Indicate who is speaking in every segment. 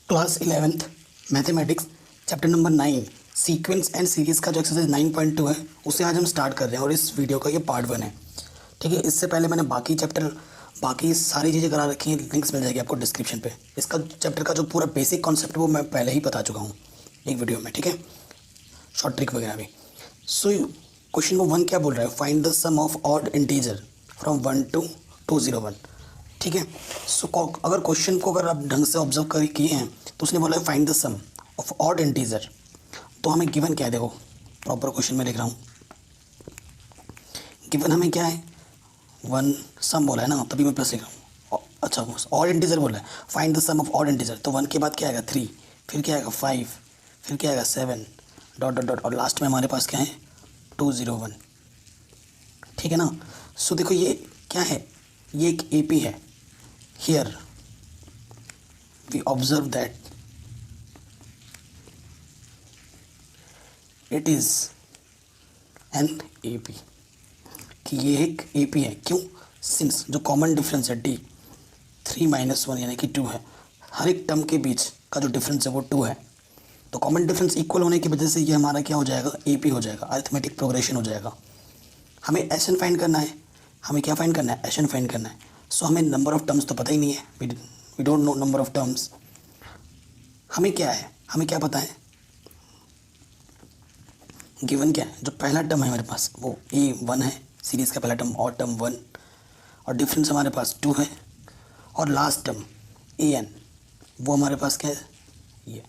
Speaker 1: Class 11th mathematics chapter number 9 sequence and series का जो exercise 9.2 है उसे आज हम स्टार्ट कर रहे हैं और इस वीडियो का ये पार्ट 1 है। ठीक है, इससे पहले मैंने बाकी सारी चीज़ें करा रखी हैं, लिंक्स मिल जाएगी आपको डिस्क्रिप्शन पे। इसका चैप्टर का जो पूरा बेसिक कॉन्सेप्ट है वो मैं पहले ही बता चुका हूँ एक वीडियो में। ठीक है, शॉर्ट ट्रिक वगैरह भी। सो क्वेश्चन नंबर 1 क्या बोल रहा है, find the sum of odd integer from 1 to 201। ठीक है, सो अगर क्वेश्चन को अगर आप ढंग से ऑब्जर्व कर किए हैं तो उसने बोला है find the sum of odd integer. तो हमें गिवन क्या है, देखो प्रॉपर क्वेश्चन में लिख रहा हूँ। गिवन हमें क्या है, वन सम बोला है ना, तभी मैं प्लस लिख रहा हूँ। अच्छा, ऑड इंटीजर बोला है, find the sum of odd integer. तो 1 के बाद क्या आएगा 3, फिर क्या आएगा 5, फिर क्या आएगा 7 डॉट डॉट डॉट और लास्ट में हमारे पास क्या है 201। ठीक है ना। सो देखो ये क्या है, ये एक AP है। Here we observe that it is an AP, कि ये एक AP है। क्यों, सिंस जो कॉमन डिफरेंस है D 3 - 1 यानी कि 2 है, हर एक टर्म के बीच का जो डिफरेंस है वो 2 है। तो कॉमन डिफरेंस इक्वल होने की वजह से ये हमारा क्या हो जाएगा, AP हो जाएगा, अरिथमेटिक प्रोग्रेशन हो जाएगा। हमें एशन फाइंड करना है, हमें क्या फाइंड करना है, एशन फाइंड करना है। सो हमें नंबर ऑफ टर्म्स तो पता ही नहीं है, we don't know number of terms. हमें क्या है, हमें क्या पता है, गिवन क्या है, जो पहला टर्म है हमारे पास वो A1 है, सीरीज़ का पहला टर्म और टर्म 1, और डिफरेंस हमारे पास 2 है, और लास्ट टर्म AN वो हमारे पास क्या है, ये।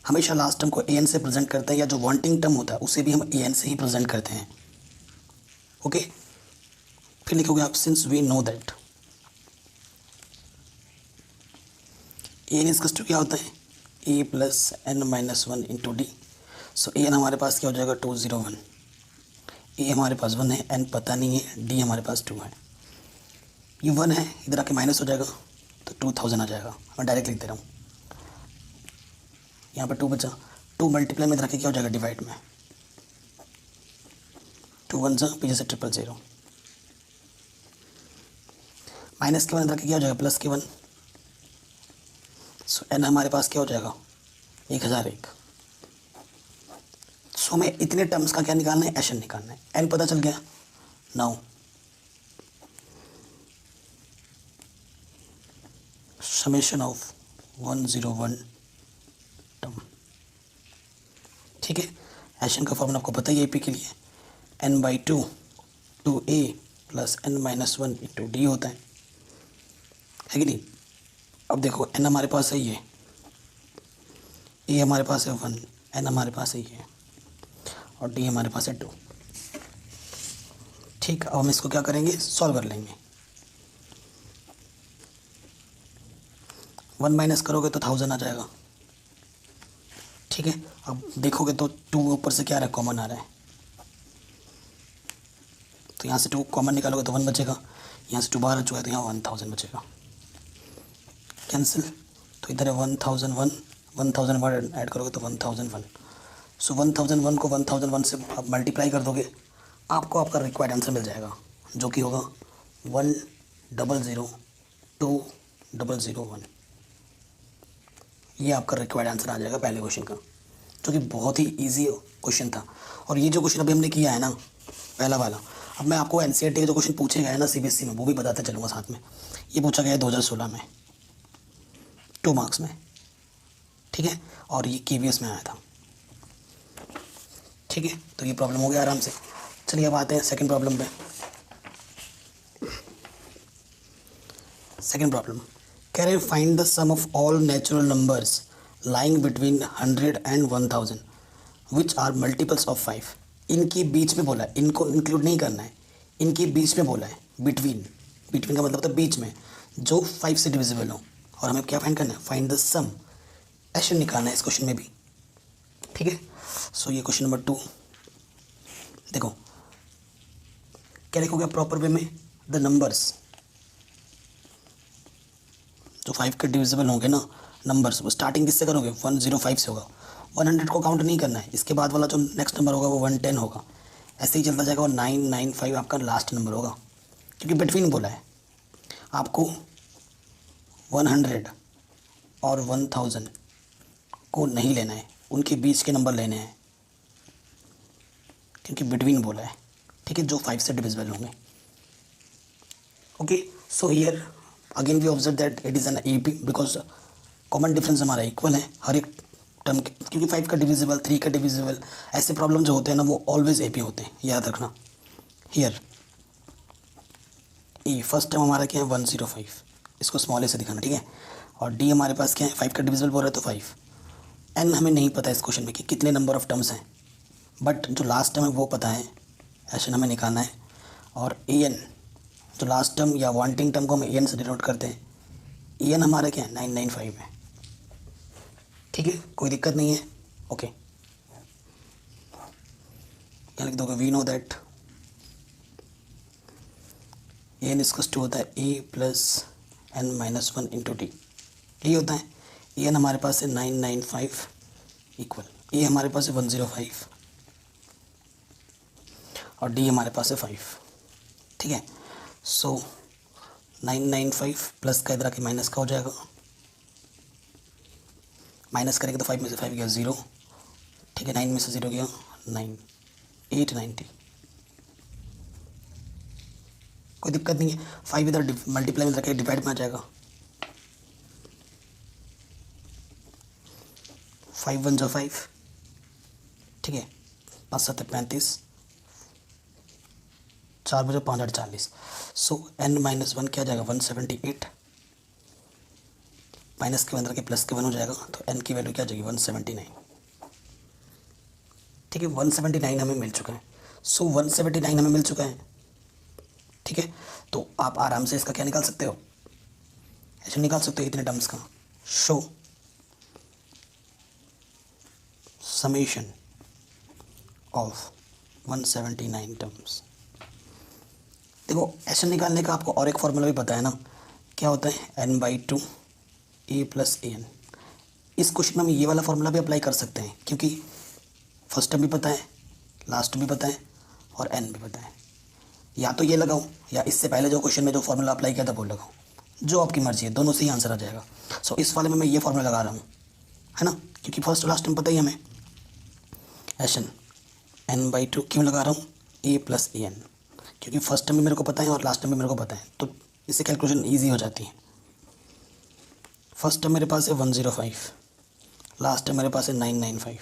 Speaker 1: हमेशा लास्ट टर्म को AN से प्रेजेंट करते हैं, या जो वांटिंग टर्म होता है उसे भी हम AN से ही प्रेजेंट करते हैं। ओके, फिर लिखोगे आप since we know that AN इसका क्या होता है, A + n - 1 × D। So AN हमारे पास क्या हो जाएगा 201, A हमारे पास 1 है, N पता नहीं है, D हमारे पास 2 है। ये 1 है, इधर आके माइनस हो जाएगा तो 2000 आ जाएगा। मैं डायरेक्ट लिख दे रहा हूँ, यहाँ पर 2 बचा, 2 मल्टीप्लाई में इधर आके क्या हो जाएगा डिवाइड में, 2 1 × पीछे से 000, माइनस के 1 इधर आके क्या हो जाएगा प्लस के 1। सो N हमारे पास क्या हो जाएगा 1001। सो हमें इतने टर्म्स का क्या निकालना है, एशन निकालना है। N पता चल गया। Now summation of 101 term. ठीक है, एशन का फॉर्मूला आपको पता ही है AP के लिए, n/2 2A + n - 1 × D होता है कि नहीं। अब देखो n हमारे पास है ये, A हमारे पास है 1, n हमारे पास है ये, और D हमारे पास है 2। ठीक, अब हम इसको क्या करेंगे, सॉल्व कर लेंगे। 1 माइनस करोगे तो 1000 आ जाएगा। ठीक है, अब देखोगे तो 2 ऊपर से क्या आ रहा है, कॉमन आ रहा है, तो यहाँ से 2 कॉमन निकालोगे तो 1 बचेगा, यहाँ से 2 बाहर आ चुका है तो यहाँ 1000 बचेगा, कैंसिल। तो इधर है 1001, 1001 ऐड करोगे तो 1001। सो 1001 को 1001 से आप मल्टीप्लाई कर दोगे, आपको आपका रिक्वायर्ड आंसर मिल जाएगा, जो कि होगा 1002001। ये आपका रिक्वायर्ड आंसर आ जाएगा पहले क्वेश्चन का, जो कि बहुत ही इजी क्वेश्चन था। और ये जो क्वेश्चन अभी हमने किया है ना, पहला वाला, अब मैं आपको NCERT के जो क्वेश्चन पूछे गए हैं ना CBSE में, वो भी बताते चलूँगा साथ में। ये पूछा गया है 2016 में 2 मार्क्स में। ठीक है, और ये KVS में आया था। ठीक है, तो ये प्रॉब्लम हो गया आराम से। चलिए अब आते हैं सेकंड प्रॉब्लम पे। सेकंड प्रॉब्लम कह रहे हैं find the sum of all natural numbers lying between 100 and 1000 which are multiples of 5। इनके बीच में बोला है, इनको इंक्लूड नहीं करना है, इनके बीच में बोला है, बिटवीन, बिटवीन का मतलब होता है बीच में, जो 5 से डिविजिबल हो। और हमें क्या फाइंड करना है, फाइंड द सम, एशन निकालना है इस क्वेश्चन में भी। ठीक है, सो ये क्वेश्चन नंबर 2 देखो क्या लिखोगे प्रॉपर वे में, द नंबर्स जो 5 के डिविजिबल होंगे ना नंबर्स, वो स्टार्टिंग किससे करोगे, 105 से होगा। 100 को काउंट नहीं करना है, इसके बाद वाला जो नेक्स्ट नंबर होगा वो 110 होगा, ऐसे ही चलता जाएगा, और 995 आपका लास्ट नंबर होगा, क्योंकि बिटवीन बोला है। आपको 100 और 1000 को नहीं लेना है, उनके बीच के नंबर लेने हैं, क्योंकि बिटवीन बोला है, ठीक है, जो 5 से डिविजिबल होंगे। Okay, so here again we observe that it is an AP because common difference हमारा इक्वल है हर एक टर्म के, क्योंकि 5 का डिविजिबल, 3 का डिविजिबल, ऐसे प्रॉब्लम जो होते हैं ना वो ऑलवेज AP होते हैं, याद रखना। हियर ई फर्स्ट टर्म हमारा क्या है 105, इसको स्मॉल ए से दिखाना, ठीक है। और डी हमारे पास क्या है 5 का डिविजिबल बोल रहा है तो 5। एन हमें नहीं पता है इस क्वेश्चन में कि कितने नंबर ऑफ टर्म्स हैं, बट जो लास्ट टर्म है वो पता है, ऐसे हमें निकालना है। और ए एन जो लास्ट टर्म या वांटिंग टर्म को हम एन से डिनोट करते हैं, एन हमारा क्या है 995 है, ठीक है, कोई दिक्कत नहीं है। ओके, यहाँ लिख दोगे वी नो दैट एन इसका टू होता है A plus N minus 1 into D, यही होता है। एन हमारे पास है 995 इक्वल ए हमारे पास है 105 और डी हमारे पास है 5, ठीक है। सो 995 प्लस का इधर आके माइनस का हो जाएगा, माइनस करेंगे तो 5 में से 5 गया 0, ठीक है, 9 में से 0 गया 9, 890, कोई दिक्कत नहीं है। 5 इधर मल्टीप्लाई में रखे डिवाइड में आ जाएगा, 5 1 जो 5, ठीक है, 5 7 35, 4 बजे 5 8 40। सो n माइनस 1 क्या जाएगा 178, माइनस के अंदर के प्लस के 1 हो जाएगा, तो n की वैल्यू क्या जाएगी 179, ठीक है। 179 हमें मिल चुका है। सो 179 हमें मिल चुका है, ठीक है। तो आप आराम से इसका क्या निकाल सकते हो, ऐसे निकाल सकते हो इतने टर्म्स का। Show summation of 179 terms. देखो ऐसे निकालने का आपको और एक फॉर्मूला भी पता है ना, क्या होता है n/2 a plus A N. इस क्वेश्चन में हम ये वाला फॉर्मूला भी अप्लाई कर सकते हैं, क्योंकि फर्स्ट टर्म भी पता है, लास्ट टर्म भी पता है और n भी पता है। या तो ये लगाओ या इससे पहले जो क्वेश्चन में जो फॉर्मूला अप्लाई किया था वो लगाओ, जो आपकी मर्जी है, दोनों से ही आंसर आ जाएगा। सो इस वाले में मैं ये फॉर्मूला लगा रहा हूँ, है ना, क्योंकि फर्स्ट और लास्ट टर्म पता ही हमें। एशन n/2 क्यों लगा रहा हूँ a प्लस ए एन, क्योंकि फर्स्ट टर्म भी मेरे को पता है और लास्ट टर्म भी मेरे को पता है, तो इससे कैलकुलेशन ईजी हो जाती है। फर्स्ट टर्म मेरे पास है 105, लास्ट टर्म मेरे पास है 995,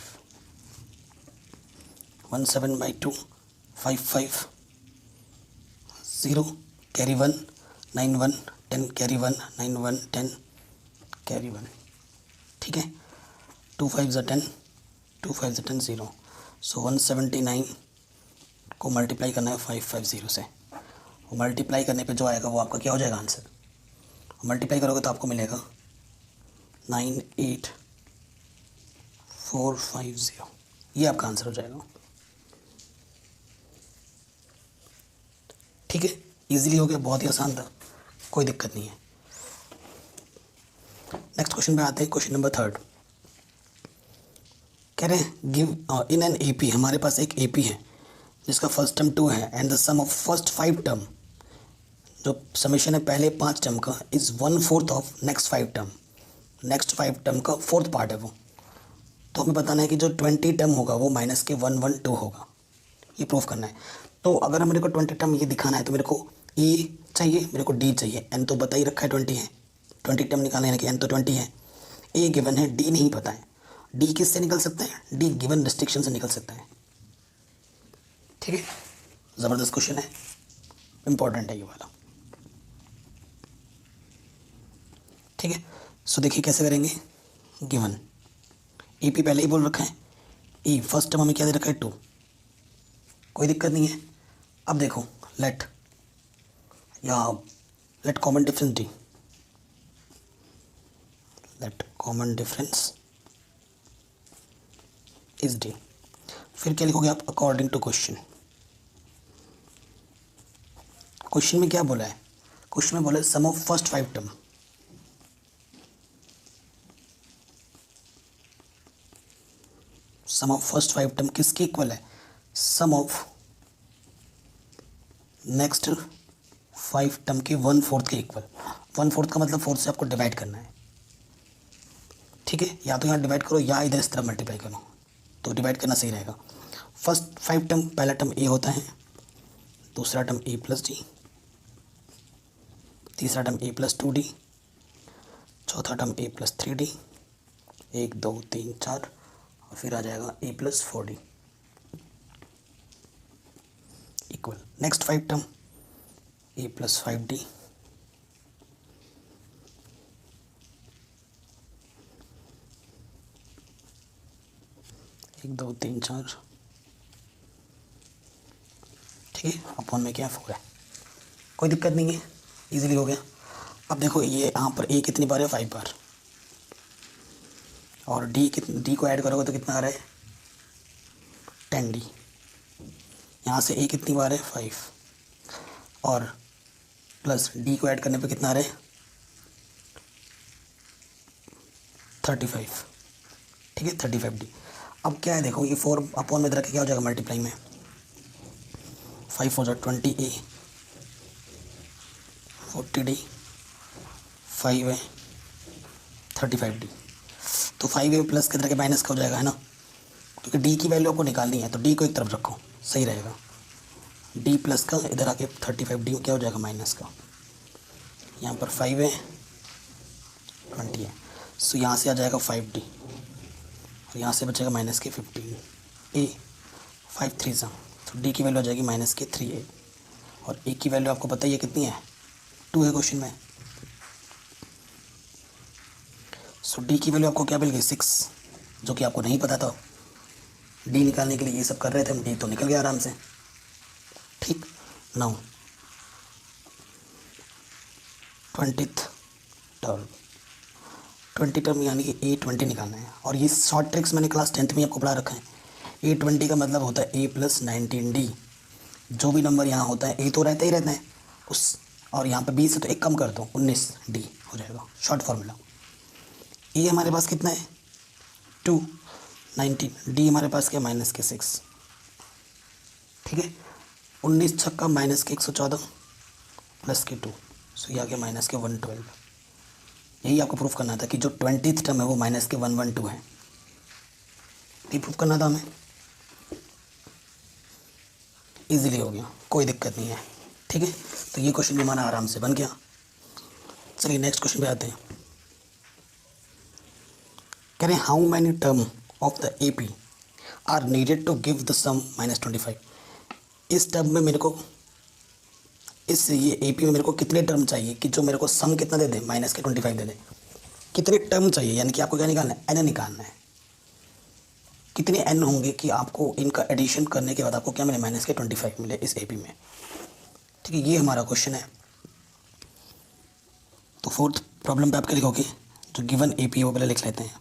Speaker 1: 17/2 55 0 कैरी 1 9 1 10 कैरी 1 9 1 10 कैरी 1, ठीक है। 2 5 ज़ा 10, 2 5 ज़ा 10 0। सो 179 को मल्टीप्लाई करना है 550 से, और मल्टीप्लाई करने पे जो आएगा वो आपका क्या हो जाएगा आंसर। मल्टीप्लाई करोगे तो आपको मिलेगा 98450, ये आपका आंसर हो जाएगा, ठीक है। इजीली हो गया, बहुत ही आसान था, कोई दिक्कत नहीं है। नेक्स्ट क्वेश्चन पे आते हैं, क्वेश्चन नंबर 3 कह रहे हैं गिव इन एन AP, हमारे पास एक AP है जिसका फर्स्ट टर्म 2 है and the sum of first 5 term, जो समेशन है पहले 5 टर्म का, is 1/4 of next 5 term, next 5 term का 4th पार्ट है वो। तो हमें बताना है कि जो 20 टर्म होगा वो माइनस के 112 होगा, ये प्रूफ करना है। तो अगर मेरे को 20 टर्म ये दिखाना है तो मेरे को E चाहिए, मेरे को D चाहिए, N तो बता ही रखा है 20 है, 20 टर्म निकालना है कि N तो 20 है, A गिवन है, D नहीं पता है। D किससे निकल सकता है, D गिवन रिस्ट्रिक्शन से निकल सकता है, ठीक है। ज़बरदस्त क्वेश्चन है, इंपॉर्टेंट है ये वाला, ठीक है। सो देखिए कैसे करेंगे, गिवन AP पहले ही बोल रखा है, E फर्स्ट टर्म हमें क्या दे रखा है 2, कोई दिक्कत नहीं है। अब देखो late common difference D, late common difference is D। फिर क्या लिखोगे आप, अकॉर्डिंग टू क्वेश्चन। क्वेश्चन में क्या बोला है, क्वेश्चन में बोला है sum of first 5 term, sum of first 5 term किसके इक्वल है, सम ऑफ नेक्स्ट 5 टर्म के 1/4 के इक्वल। 1/4 का मतलब 4 से आपको डिवाइड करना है, ठीक है, या तो यहाँ डिवाइड करो या इधर इस तरफ मल्टीप्लाई करो, तो डिवाइड करना सही रहेगा। फर्स्ट 5 टर्म, पहला टर्म ए होता है, दूसरा टर्म ए प्लस डी, तीसरा टर्म ए प्लस 2d, चौथा टर्म ए प्लस 3d, 1 2 3 4, और फिर आ जाएगा A plus 4d equal next 5 term A plus 5d, एक 2 3 4, ठीक है, अपॉन में क्या 4 है, कोई दिक्कत नहीं है, इजीली हो गया। अब देखो ये यहाँ पर ए कितनी बार है, 5 बार, और डी को ऐड करोगे तो कितना आ रहा है 10d, यहाँ से ए कितनी बार है 5, और प्लस डी को ऐड करने पे कितना आ रहा है 35, ठीक है 35d। अब क्या है देखो, ये 4 अपॉन में रख के क्या हो जाएगा मल्टीप्लाई में, 5 4 20a, 40d, 5 है 35d, तो 5a प्लस के तरह के माइनस का हो जाएगा, है ना, क्योंकि d की वैल्यू आपको निकालनी है, तो d को एक तरफ रखो, सही रहेगा। d प्लस का इधर आके 35d क्या हो जाएगा माइनस का, यहाँ पर 5 है 20 है, सो यहाँ से आ जाएगा 5d, और यहाँ से बचेगा माइनस के 15, a 5 3 सा, तो d की वैल्यू आ जाएगी माइनस के 3a, और a की वैल्यू आपको पता ही है कितनी है 2 है क्वेश्चन में, सो d की वैल्यू आपको क्या मिल गई 6, जो कि आपको नहीं पता था, d निकालने के लिए ये सब कर रहे थे हम, d तो निकल गया आराम से, ठीक। नाउ 20th टर्म, 20 टर्म यानी कि A20 निकालना है, और ये शॉर्ट ट्रिक्स मैंने क्लास 10th में आपको पढ़ा रखा है। A20 का मतलब होता है A प्लस 19D, जो भी नंबर यहाँ होता है A तो रहता ही रहता है उस, और यहाँ पे B से तो एक कम कर दो 19D हो जाएगा, शॉर्ट फार्मूला। A हमारे पास कितना है 2, 19, D हमारे पास क्या माइनस के 6, ठीक है, 19 छक्का माइनस के 114 प्लस के 2, सो ये आ गया माइनस के 112। यही आपको प्रूफ करना था कि जो 20th टर्म है वो माइनस के 112 है, ये प्रूफ करना था हमें, इजीली हो गया, कोई दिक्कत नहीं है, ठीक है। तो ये क्वेश्चन भी हमारा आराम से बन गया। चलिए नेक्स्ट क्वेश्चन पे आते हैं। कह रहे हैं how many term of the AP are needed to give the sum -25। इस टर्म में मेरे को, इस ये AP में मेरे को कितने टर्म चाहिए कि जो मेरे को सम कितना दे दे, -25 दे दे, कितने टर्म चाहिए, यानी कि आपको क्या निकालना है n निकालना है, कितने n होंगे कि आपको इनका एडिशन करने के बाद आपको क्या मिले -25 मिले इस AP में, ठीक है, ये हमारा क्वेश्चन है। तो 4th प्रॉब्लम पे आपके लिखोगे जो गिवन AP है वो पहले लिख लेते हैं,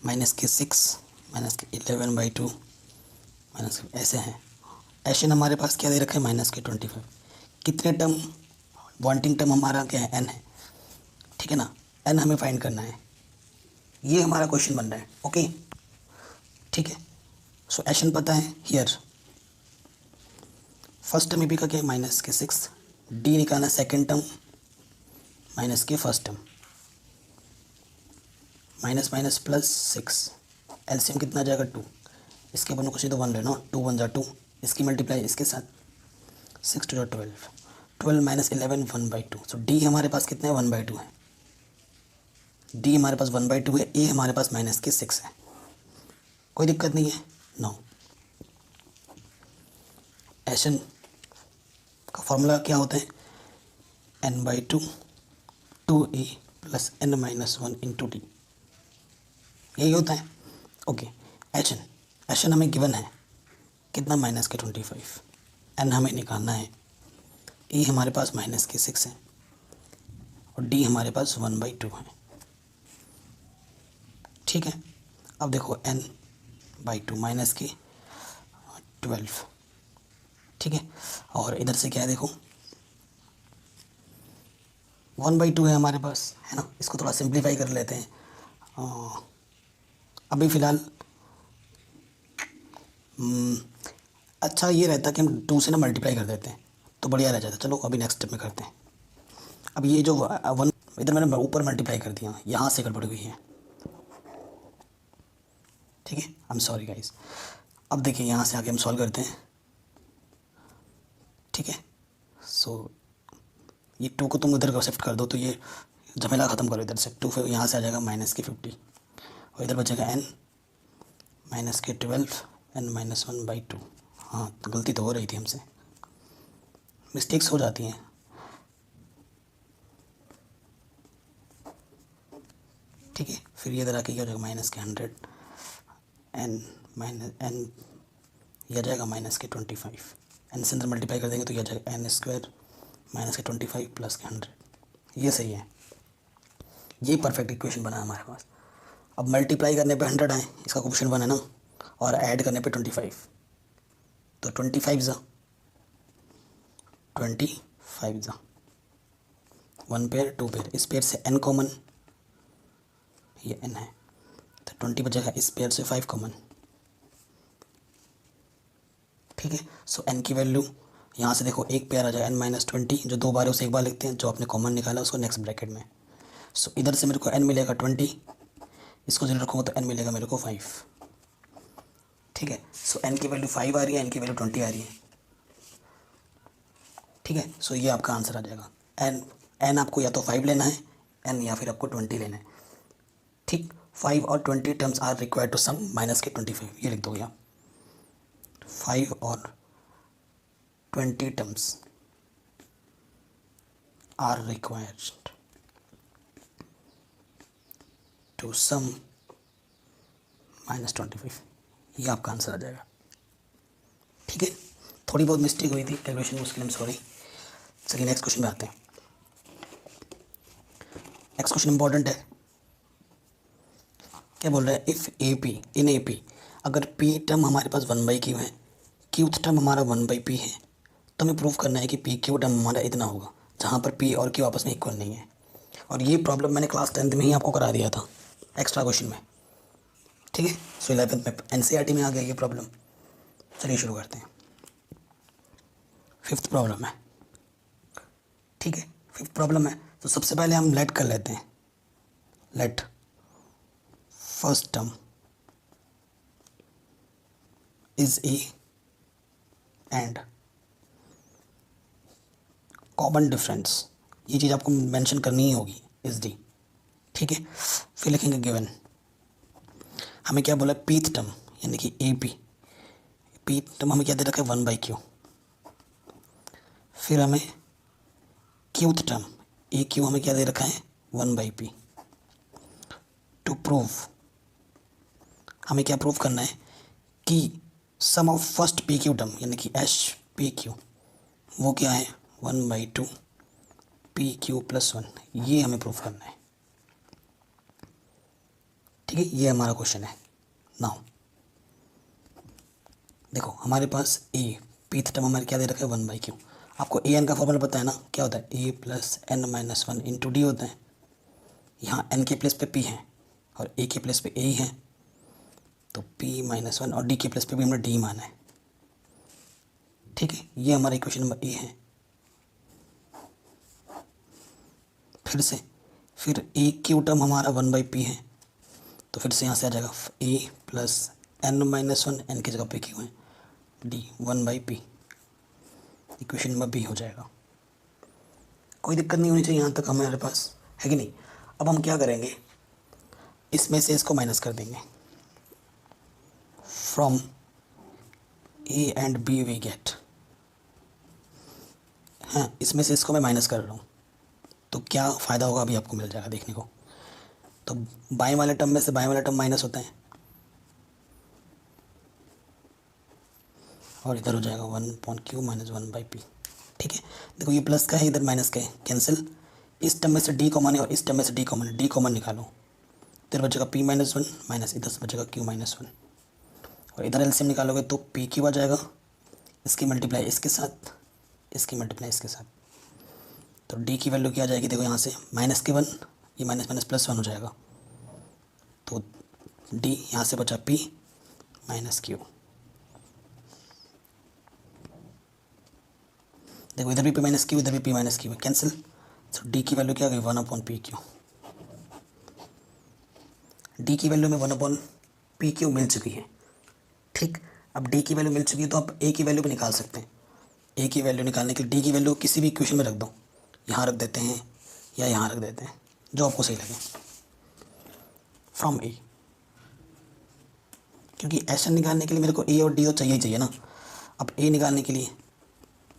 Speaker 1: -6 -11/2 ऐसे हैं, एशन हमारे पास क्या दे रखा है -25, कितने टर्म, वांटिंग टर्म हमारा क्या है n है, ठीक है ना, n हमें फाइंड करना है, ये हमारा क्वेश्चन बन रहा है, ओके, ठीक है। सो एशन पता है हियर, फर्स्ट टर्म AP का क्या है -6, D निकालना सेकेंड टर्म माइनस के first term, minus minus plus 6, LCM कितना आ जाएगा 2, इसके अपन को सीधा 1 लेना, 2 1 जा 2, इसकी मल्टीप्लाई इसके साथ 6 2 12, 12 माइनस 11 1/2, सो D हमारे पास कितना है 1/2 है, D हमारे पास 1/2 है, A हमारे पास -6 है, कोई दिक्कत नहीं है। नो, एशन का फॉर्मूला क्या होता है n/2 2A plus n-1 into D, यही होता है, ओके। एशन हमें गिवन है कितना -25, n हमें निकालना है, ए हमारे पास -6 है और डी हमारे पास 1/2 है, ठीक है। अब देखो n/2 -12, ठीक है, और इधर से क्या है देखो 1/2 है हमारे पास, है ना, इसको थोड़ा सिंप्लीफाई कर लेते हैं। अभी फ़िलहाल अच्छा ये रहता कि हम 2 से ना मल्टीप्लाई कर देते हैं तो बढ़िया रह जाता। चलो अभी नेक्स्ट स्टेप में करते हैं। अब ये जो 1 इधर मैंने ऊपर मल्टीप्लाई कर दिया, यहाँ से गड़बड़ हुई है, ठीक है। I am sorry guys. अब देखिए यहाँ से आगे हम सॉल्व करते हैं, ठीक है। सो ये 2 को तुम उधर को शिफ्ट कर दो तो ये झमेला ख़त्म करो इधर से। 2 फिर यहाँ से आ जाएगा -50 और इधर बचेगा n -12 n -1/2। हाँ तो गलती तो हो रही थी हमसे, मिस्टेक्स हो जाती हैं। ठीक है, फिर ये इधर आके क्या हो जाएगा -100 n यह आ जाएगा -25। n से अंदर मल्टीप्लाई कर देंगे तो यह आ जाएगा n² -25 + 100। ये सही है, ये परफेक्ट इक्वेशन बना हमारे पास। अब मल्टीप्लाई करने पे 100 आए, इसका कोएफिशिएंट 1 है ना, और ऐड करने पे 25, तो 25 ज़ा 1 पेयर 2 पेयर, इस पेयर से n कॉमन, ये n है तो 20 बचेगा, इस पेयर से 5 कॉमन, ठीक है। सो n की वैल्यू यहाँ से देखो एक पेयर आ जाएगा n -20, जो 2 बार है उसे एक बार लिखते हैं, जो आपने कॉमन निकाला उसको नेक्स्ट ब्रैकेट में। सो इधर से मेरे को n मिलेगा 20, इसको 0 रखूँगा तो n मिलेगा मेरे को 5, ठीक है। सो n की वैल्यू 5 आ रही है, n की वैल्यू 20 आ रही है, ठीक है। सो ये आपका आंसर आ जाएगा। n आपको या तो 5 लेना है n, या फिर आपको 20 लेना है, ठीक। 5 और 20 terms are required to some -25, ये लिख दोगे आप। 5 और 20 terms are required to some -25, ये आपका आंसर आ जाएगा, ठीक है। थोड़ी बहुत मिस्टेक हुई थी कैलकुलेशन में, उसके लिए सॉरी। चलिए नेक्स्ट क्वेश्चन में आते हैं। नेक्स्ट क्वेश्चन इंपॉर्टेंट है, क्या बोल रहा है, इफ़ इन ए पी अगर पी टर्म हमारे पास 1/q है, क्यूथ टर्म हमारा 1/p है, तो हमें प्रूव करना है कि पी क्यू टर्म हमारा इतना होगा, जहाँ पर पी और क्यू आपस में इक्वल नहीं है। और ये प्रॉब्लम मैंने क्लास 10th में ही आपको करा दिया था एक्स्ट्रा क्वेश्चन में, ठीक है। सो 11th में NCERT में आ गया ये प्रॉब्लम। चलिए शुरू करते हैं। 5th प्रॉब्लम है, ठीक है। 5th प्रॉब्लम है तो सबसे पहले हम लेट कर लेते हैं, let first term is A and common difference, ये चीज़ आपको मेंशन करनी ही होगी, इज डी, ठीक है। फिर लिखेंगे गिवन, हमें क्या बोला, पीथ टर्म यानी कि ए पी टर्म हमें क्या दे रखा है 1/q। फिर हमें क्यूथ टर्म ए क्यू हमें क्या दे रखा है 1/p। टू प्रूव, हमें क्या प्रूव करना है कि sum of first P Q term यानी कि HP वो क्या है 1/2 PQ + 1, ये हमें प्रूव करना है, ठीक है। ये हमारा क्वेश्चन है। नाउ देखो हमारे पास ए पीथ टर्म हमारे क्या दे रखा है 1/q। आपको an का फॉर्मूला पता है ना, क्या होता है a + n - 1 × d होता है। यहाँ n के प्लेस पे p है और a के प्लेस पे a ही है, तो p - 1 और d के प्लेस पे भी हमने d माना है, ठीक है। ये हमारा इक्वेशन नंबर ए है। फिर ए क्यू टर्म हमारा 1/p है, तो फिर से यहाँ से आ जाएगा a + n - 1, n की जगह पे क्यू है, d 1/p, equation number B हो जाएगा। कोई दिक्कत नहीं होनी चाहिए यहाँ तक हमारे पास, है कि नहीं। अब हम क्या करेंगे, इसमें से इसको माइनस कर देंगे, from A and B we get, हाँ इसमें से इसको मैं माइनस कर रहा हूँ, तो क्या फ़ायदा होगा अभी आपको मिल जाएगा देखने को। तो बाएं वाले टर्म में से बाएं वाला टर्म माइनस होता है, और इधर हो जाएगा 1/q - 1/p, ठीक है। देखो ये प्लस का है, इधर माइनस का है, कैंसिल। इस टर्म में से d कॉमन है और इस टर्म में से d कॉमन है, d कॉमन निकालो, इधर बचेगा p - 1 माइनस इधर से बचेगा q - 1, और इधर एलसीएम निकालोगे तो PQ आ जाएगा, इसकी मल्टीप्लाई इसके साथ, इसकी मल्टीप्लाई इसके साथ, तो d की वैल्यू क्या आ जाएगी, देखो यहाँ से -1, ये माइनस माइनस +1 हो जाएगा, तो d यहाँ से बचा p - q। देखो इधर भी p - q, इधर भी p - q है, कैंसिल। सो डी की वैल्यू क्या आ गई 1/PQ। डी की वैल्यू में 1/PQ मिल चुकी है। ठीक, अब डी की वैल्यू मिल चुकी है तो आप ए की वैल्यू भी निकाल सकते हैं। ए की वैल्यू निकालने के लिए डी की वैल्यू किसी भी इक्वेशन में रख दो, यहाँ रख देते हैं या यहाँ रख देते हैं, जो आपको सही लगे, फ्रॉम ए। क्योंकि एस एन निकालने के लिए मेरे को ए और डी तो चाहिए ही चाहिए ना। अब ए निकालने के लिए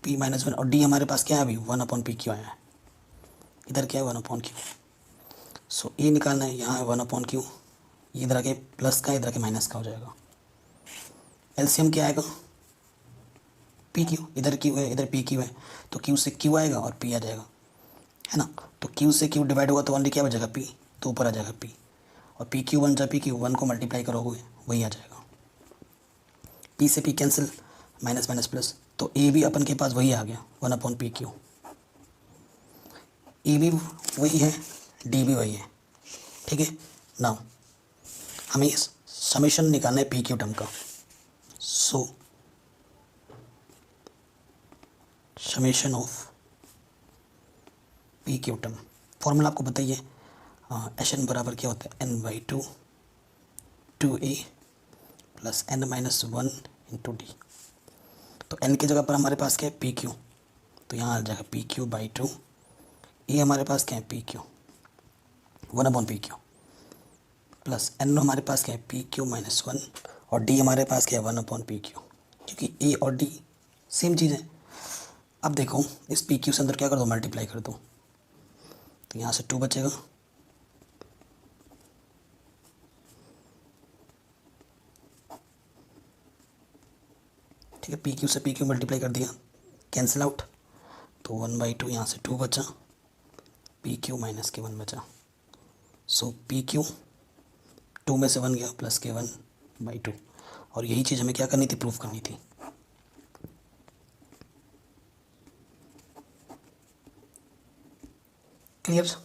Speaker 1: p-1 और डी हमारे पास क्या है अभी 1/PQ आया है, इधर क्या है 1/Q। सो ए निकालना है, यहाँ है 1/Q, ये इधर आके प्लस का इधर आके माइनस का हो जाएगा। एलसीएम क्या आएगा PQ, इधर Q है इधर PQ है, तो Q से Q आएगा और P आ जाएगा, है ना। तो Q से Q डिवाइड होगा तो ओनली क्या बचेगा P, तो ऊपर आ जाएगा P, और PQ बन जाए PQ, 1 को मल्टीप्लाई करोगे वही आ जाएगा। P से P cancel, minus minus plus, तो A भी अपन के पास वही आ गया 1/PQ। E भी वही है, D भी वही है, ठीक है। नाउ हमें समेशन निकालना है PQ टर्म का। सो summation of PQ term, formula आपको बताइए, एस एन बराबर क्या होता है n/2 2a plus n-1 into D. तो n की जगह पर हमारे पास क्या है PQ, तो यहाँ आ जाएगा PQ/2। ए हमारे पास क्या है PQ 1/PQ प्लस n हमारे पास क्या है PQ-1 और d हमारे पास क्या है 1/PQ, क्योंकि a और d सेम चीज़ है। अब देखो इस PQ से अंदर क्या कर दो मल्टीप्लाई कर दो, तो यहाँ से 2 बचेगा, ठीक है। PQ से PQ मल्टीप्लाई कर दिया, कैंसिल आउट, तो 1/2 यहाँ से 2 बचा, PQ-1 बचा। सो PQ 2 में से 1 गया प्लस K1/2, और यही चीज़ हमें क्या करनी थी, प्रूफ करनी थी। क्लियर,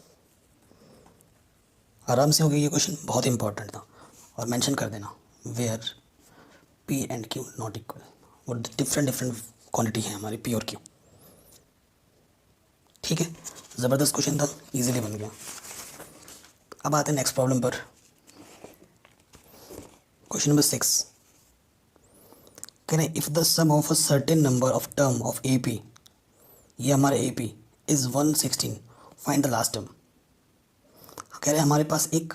Speaker 1: आराम से हो गया ये क्वेश्चन, बहुत इंपॉर्टेंट था। और मेंशन कर देना where P and Q not equal, वो डिफरेंट क्वांटिटी है हमारी P और Q, ठीक है। ज़बरदस्त क्वेश्चन था, इजीली बन गया। अब आते हैं नेक्स्ट प्रॉब्लम पर। क्वेश्चन नंबर 6, कह रहे if the sum of a certain number of term of AP, ये हमारा AP is 116, find the last term. कह रहे हमारे पास एक,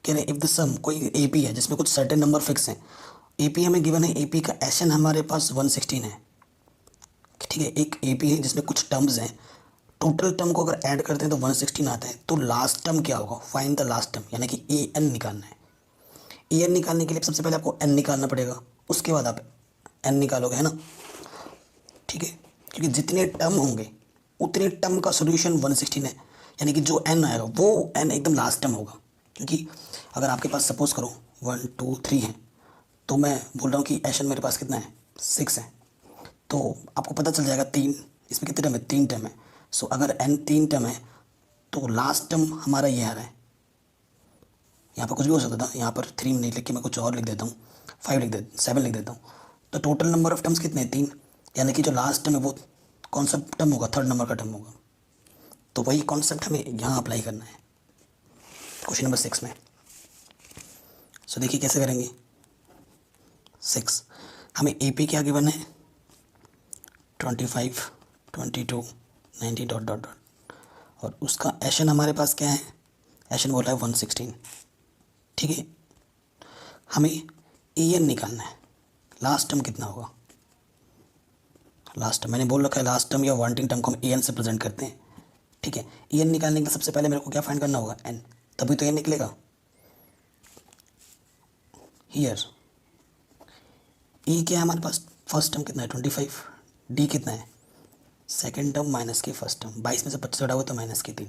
Speaker 1: कह रहे इफ़ द सम कोई AP है जिसमें कुछ सर्टेन नंबर फिक्स हैं, AP हमें गिवन है, AP का SN हमारे पास 116 है, ठीक है। एक AP है जिसमें कुछ टर्म्स हैं, टोटल टर्म को अगर ऐड करते हैं तो 116 आता है, तो लास्ट टर्म क्या होगा, फाइंड द लास्ट टर्म, यानी कि AN निकालना है। AN निकालने के लिए सबसे पहले आपको N निकालना पड़ेगा, उसके बाद आप N निकालोगे, है ना, ठीक है। क्योंकि जितने टर्म होंगे उतने टर्म का सोल्यूशन 116 है, यानी कि जो N आएगा वो N एकदम लास्ट टर्म होगा। क्योंकि अगर आपके पास सपोज करो 1 2 3 है, तो मैं बोल रहा हूँ कि SN मेरे पास कितना है 6 है, तो आपको पता चल जाएगा 3, इसमें कितने टर्म है 3 टर्म है। सो अगर N 3 टर्म है तो लास्ट टर्म हमारा ये आ रहा है, यहाँ पर कुछ भी हो सकता था, यहाँ पर 3 नहीं लिख के मैं कुछ और लिख देता हूँ, 5 लिख देता 7 लिख देता हूँ। तो टोटल नंबर ऑफ टर्म्स कितने हैं 3, यानी कि जो लास्ट टर्म है वो कौन सा टर्म होगा, थर्ड नंबर का टर्म होगा। तो वही कॉन्सेप्ट हमें यहाँ अप्लाई करना है क्वेश्चन नंबर 6 में। सो देखिए कैसे करेंगे। 6 हमें AP क्या गिवन है 25 22 90 डॉट डॉट डॉट, और उसका SN हमारे पास क्या है, SN बोला है 116, ठीक है। हमें AN निकालना है, लास्ट टर्म कितना होगा, लास्ट टर्म मैंने बोल रखा है, लास्ट टर्म या वांटिंग टर्म को हम AN से प्रेजेंट करते हैं, ठीक है। AN निकालने के लिए सबसे पहले मेरे को क्या फाइंड करना होगा N, तभी तो AN निकलेगा। हियर E क्या है हमारे पास, फर्स्ट टर्म कितना है 25, D कितना है सेकेंड टर्म माइनस के फर्स्ट टर्म, 22 में से 25 हटा हुआ तो माइनस के 3।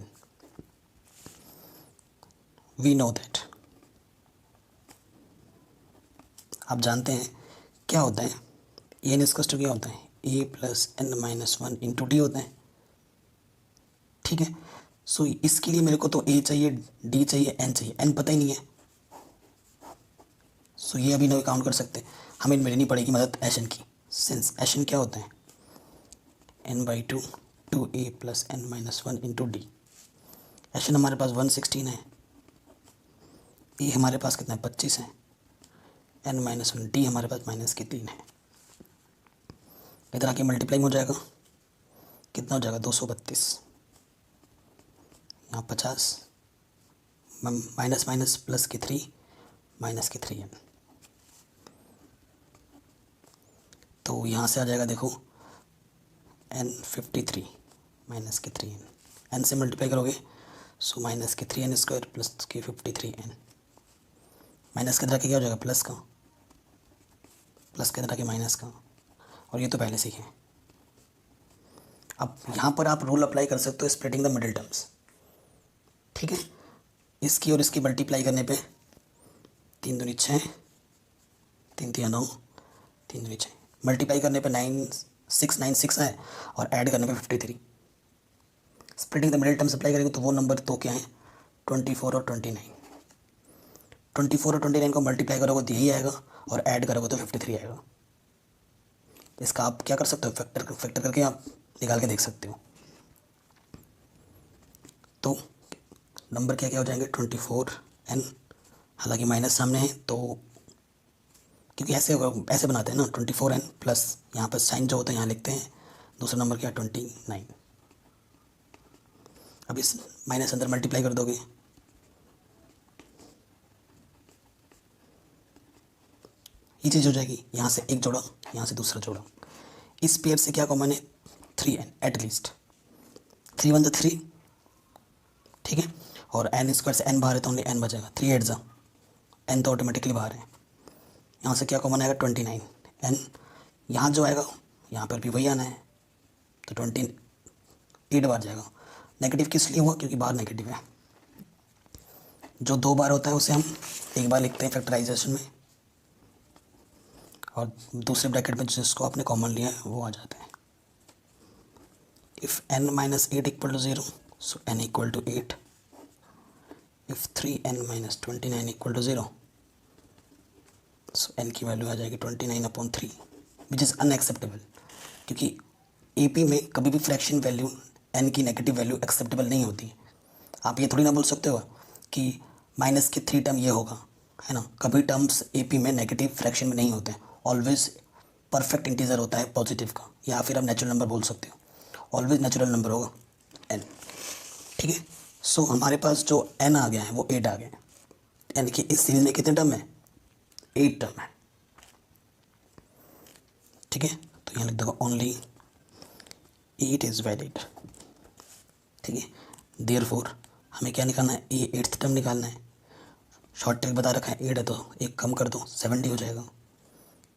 Speaker 1: वी नो दैट, आप जानते हैं क्या होता है, AN इसका क्या होता है A plus N-1 into D होता है, ठीक है। सो इसके लिए मेरे को तो A चाहिए, D चाहिए, N चाहिए, N पता ही नहीं है। सो ये अभी नहीं काउंट कर सकते, हमें लेनी पड़ेगी मदद SN की। सिंस SN क्या होता है N/2 2a plus n minus 1 into D. एशन हमारे पास 116 है, ए हमारे पास कितना है 25 है, n माइनस 1, डी हमारे पास माइनस की 3 है। इधर आके मल्टीप्लाई हो जाएगा, कितना हो जाएगा 232, यहाँ 50, माइनस माइनस प्लस की 3, माइनस की 3n। तो यहाँ से आ जाएगा देखो n 53 माइनस की 3n, n से मल्टीप्लाई करोगे सो माइनस की 3n स्क्वायर प्लस की 53n, माइनस के तरह के क्या हो जाएगा प्लस का, प्लस के तरह के माइनस का, और ये तो पहले से ही है। अब यहाँ पर आप रूल अप्लाई कर सकते हो स्प्लिटिंग द मिडिल टर्म्स, ठीक है। इसकी और इसकी मल्टीप्लाई करने पे 3 दूनी 6, 3 तिया 9, 3 दूनी 6, मल्टीप्लाई करने पे 696 है और ऐड करने पे 53। Splitting the middle terms apply करेंगे तो वो नंबर तो क्या है 24 और 29। 24 और 29 को मल्टीप्लाई करोगे तो यही आएगा और ऐड करोगे तो 53 आएगा। इसका आप क्या कर सकते हो, फैक्टर करके आप निकाल के देख सकते हो। तो नंबर क्या क्या हो जाएंगे 24n, हालांकि माइनस सामने है तो क्योंकि ऐसे बनाते हैं ना 24n प्लस यहाँ पर साइन जो होता है यहाँ लिखते हैं, दूसरा नंबर क्या 29। अब इस माइनस अंदर मल्टीप्लाई कर दोगे, ये चीज़ हो जाएगी, यहाँ से एक जोड़ा यहाँ से दूसरा जोड़ा, इस पेयर से क्या कॉमन है 3n एटलीस्ट, 3 1 3, ठीक है, और n स्क्वायर से n बाहर है तो ओनली n बचेगा, 3 8 जा n तो ऑटोमेटिकली बाहर है। यहाँ से क्या कॉमन आएगा 29, n यहाँ जो आएगा यहाँ पर भी वही आना है तो 28 बार जाएगा। नेगेटिव किस लिए हुआ, क्योंकि बाहर नेगेटिव है। जो 2 बार होता है उसे हम एक बार लिखते हैं फैक्टराइजेशन में, और दूसरे ब्रैकेट में जिसको आपने कॉमन लिया है वो आ जाता है। If n minus 8 equal to 0 so n equal to 8, if 3n minus 29 equal to 0 so n की वैल्यू आ जाएगी 29/3 विच इज़ अनएक्सेप्टेबल, क्योंकि AP में कभी भी फ्रैक्शन वैल्यू n की नेगेटिव वैल्यू एक्सेप्टेबल नहीं होती है। आप ये थोड़ी ना बोल सकते हो कि माइनस की 3 टर्म ये होगा, है ना। कभी टर्म्स AP में नेगेटिव फ्रैक्शन में नहीं होते हैं, ऑलवेज परफेक्ट इंटीजर होता है पॉजिटिव का, या फिर आप नेचुरल नंबर बोल सकते हो, ऑलवेज नेचुरल नंबर होगा n, ठीक है। सो हमारे पास जो n आ गया है वो 8 आ गया है। n की इस सीरीज में कितने टर्म है 8 टर्म है, ठीक है। तो यहाँ लिख दो ओनली 8 इज़ वैलिड, ठीक है। देयरफॉर हमें क्या निकालना है, ये 8th टर्म निकालना है। शॉर्ट ट्रिक बता रखा है 8 है तो एक कम कर दो 70 हो जाएगा।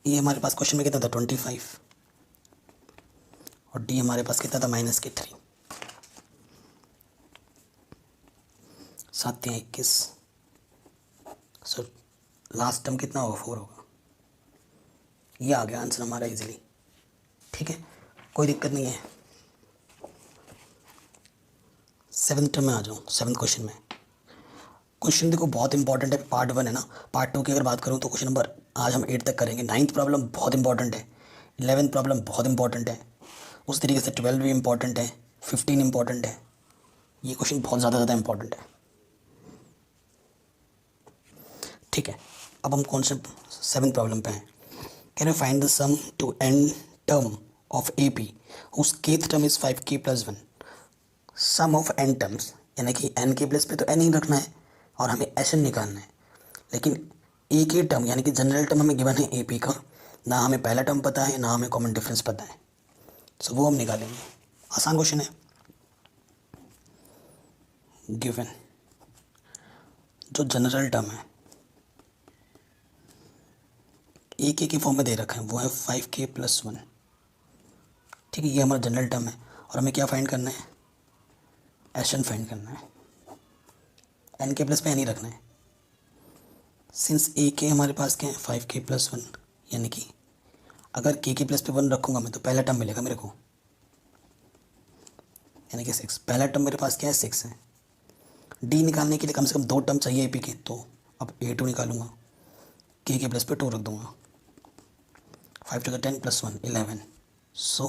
Speaker 1: ये हमारे पास क्वेश्चन में कितना था 25, और डी हमारे पास कितना था माइनस की 3, 7 21, सो लास्ट टर्म कितना होगा 4 होगा। ये आ गया आंसर हमारा इजीली, ठीक है, कोई दिक्कत नहीं है। 7th टर्म में आ जाऊँ, 7th क्वेश्चन में। क्वेश्चन देखो बहुत इंपॉर्टेंट है, पार्ट 1 है ना। पार्ट 2 की अगर बात करूँ तो क्वेश्चन नंबर आज हम 8 तक करेंगे। 9th प्रॉब्लम बहुत इंपॉर्टेंट है, 11th प्रॉब्लम बहुत इंपॉर्टेंट है, उस तरीके से 12 भी इंपॉर्टेंट है, 15 इंपॉर्टेंट है। ये क्वेश्चन बहुत ज़्यादा इंपॉर्टेंट है, ठीक है। अब हम कौन से 7th प्रॉब्लम पे हैं। Can you find the sum to n term of AP whose kth term is 5k + 1। Sum of n terms, यानी कि n के प्लेस पे तो n ही रखना है और हमें Sn निकालना है, लेकिन एक ही टर्म यानी कि जनरल टर्म हमें गिवन है AP का, ना हमें पहला टर्म पता है ना हमें कॉमन डिफरेंस पता है, सो वो हम निकालेंगे। आसान क्वेश्चन है। गिवन जो जनरल टर्म है AK के फॉर्म में दे रखा है वो है 5k + 1, ठीक है। ये हमारा जनरल टर्म है और हमें क्या फाइंड करना है, Sn फाइंड करना है। n के प्लेस पे n ही रखना है। सिंस AK हमारे पास क्या है 5k + 1, यानी कि अगर k के प्लेस पे 1 रखूँगा मैं तो पहला टर्म मिलेगा मेरे को, यानी कि 6। पहला टर्म मेरे पास क्या है 6 है। D निकालने के लिए कम से कम 2 टर्म चाहिए AP के, तो अब A2 निकालूंगा, k के प्लेस पे 2 रख दूँगा, 5 × 10 + 1 11। सो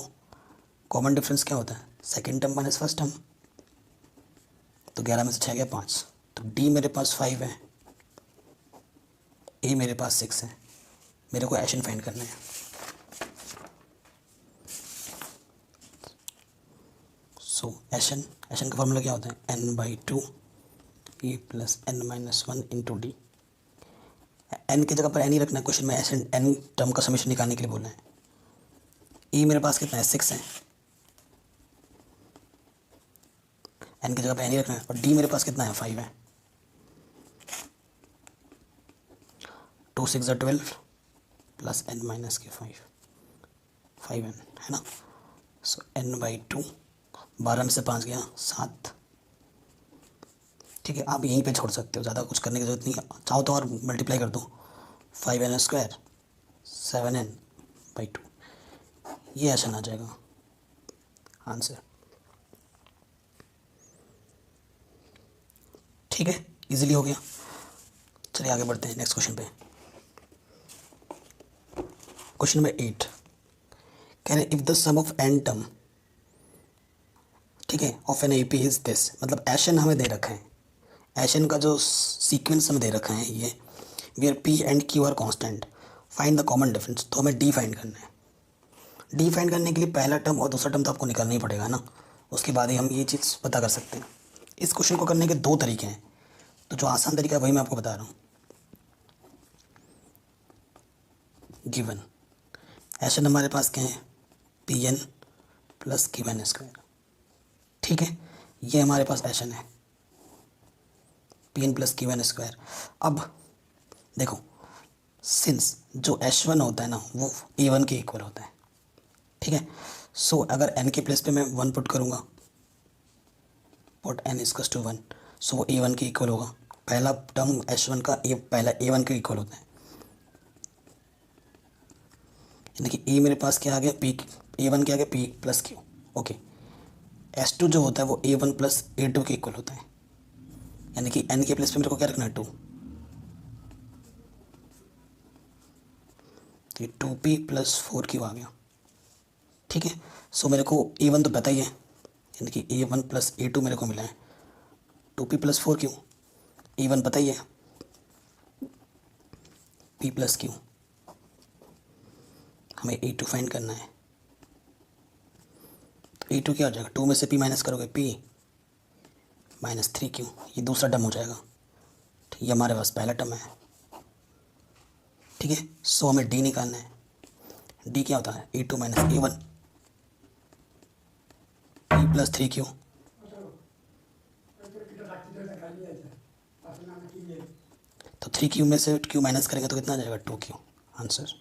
Speaker 1: कॉमन डिफरेंस क्या होता है second term minus first term, तो 11 में से 6 गया 5, तो डी मेरे पास 5 है, ए मेरे पास 6 है। मेरे को एशन फाइंड करना है। सो एशन का फॉर्मूला क्या होता है, n/2 e plus n-1 into D. N की जगह पर एन ही रखना है क्वेश्चन में, एशन एन टर्म का समीशन निकालने के लिए बोलना है। ई मेरे पास कितना है 6 है, एन की जगह पर एन ही रखना है, और डी मेरे पास कितना है 5 है। 2 6 12 प्लस n-5 5n है ना। सो n/2, 12 में से 5 गया 7। ठीक है, आप यहीं पे छोड़ सकते हो, ज़्यादा कुछ करने की ज़रूरत नहीं है। चाहो तो और मल्टीप्लाई कर दो, 5n² 7n/2, ये ऐसा आ जाएगा आंसर। ठीक है, इजीली हो गया। चलिए आगे बढ़ते हैं नेक्स्ट क्वेश्चन पे। क्वेश्चन नंबर 8 कह रहे if the sum of N term, ठीक है, of an AP is this, मतलब एशन हमें दे रखा है, एशन का जो सीक्वेंस हमें दे रखा है ये, where P and Q are constant, find the common difference. तो हमें डी फाइंड करना है। डी फाइंड करने के लिए पहला टर्म और दूसरा टर्म तो आपको निकालना ही पड़ेगा ना, उसके बाद ही हम ये चीज़ पता कर सकते हैं। इस क्वेश्चन को करने के 2 तरीके हैं, तो जो आसान तरीका है वही मैं आपको बता रहा हूँ। गिवन एशन हमारे पास क्या है, Pn प्लस Qn²। ठीक है, ये हमारे पास एशन है Pn प्लस Qn²। अब देखो, सिंस जो H1 होता है ना वो A1 के इक्वल होता है। ठीक है, सो अगर n के प्लेस पे मैं 1 पुट करूँगा, पुट n इक्वल्स टू 1, सो वो A1 के इक्वल होगा। पहला टर्म H1 का पहला A1 के इक्वल होता है, यानी कि ए मेरे पास क्या आ गया, P, A1 क्या आ गया P plus Q। Okay, S2 जो होता है वो A1 प्लस A2 के इक्वल होता है, यानी कि n के प्लेस पे मेरे को क्या रखना है 2, तो ये 2P प्लस 4Q आ गया। ठीक है, सो मेरे को A1 तो पता ही है, यानी कि A1 प्लस A2 मेरे को मिला है, 2P प्लस 4Q। A1 पता ही है, P प्लस Q। हमें A2 फाइंड करना है, तो A2 क्या हो जाएगा, 2 में से P माइनस करोगे P माइनस 3Q, ये दूसरा टर्म हो जाएगा। ठीक, ये हमारे पास पहला टर्म है। ठीक है, सो हमें D निकालना है। D क्या होता है, A2 minus A1 P plus 3Q। तो 3Q में से Q माइनस करेंगे तो कितना आ जाएगा 2Q आंसर।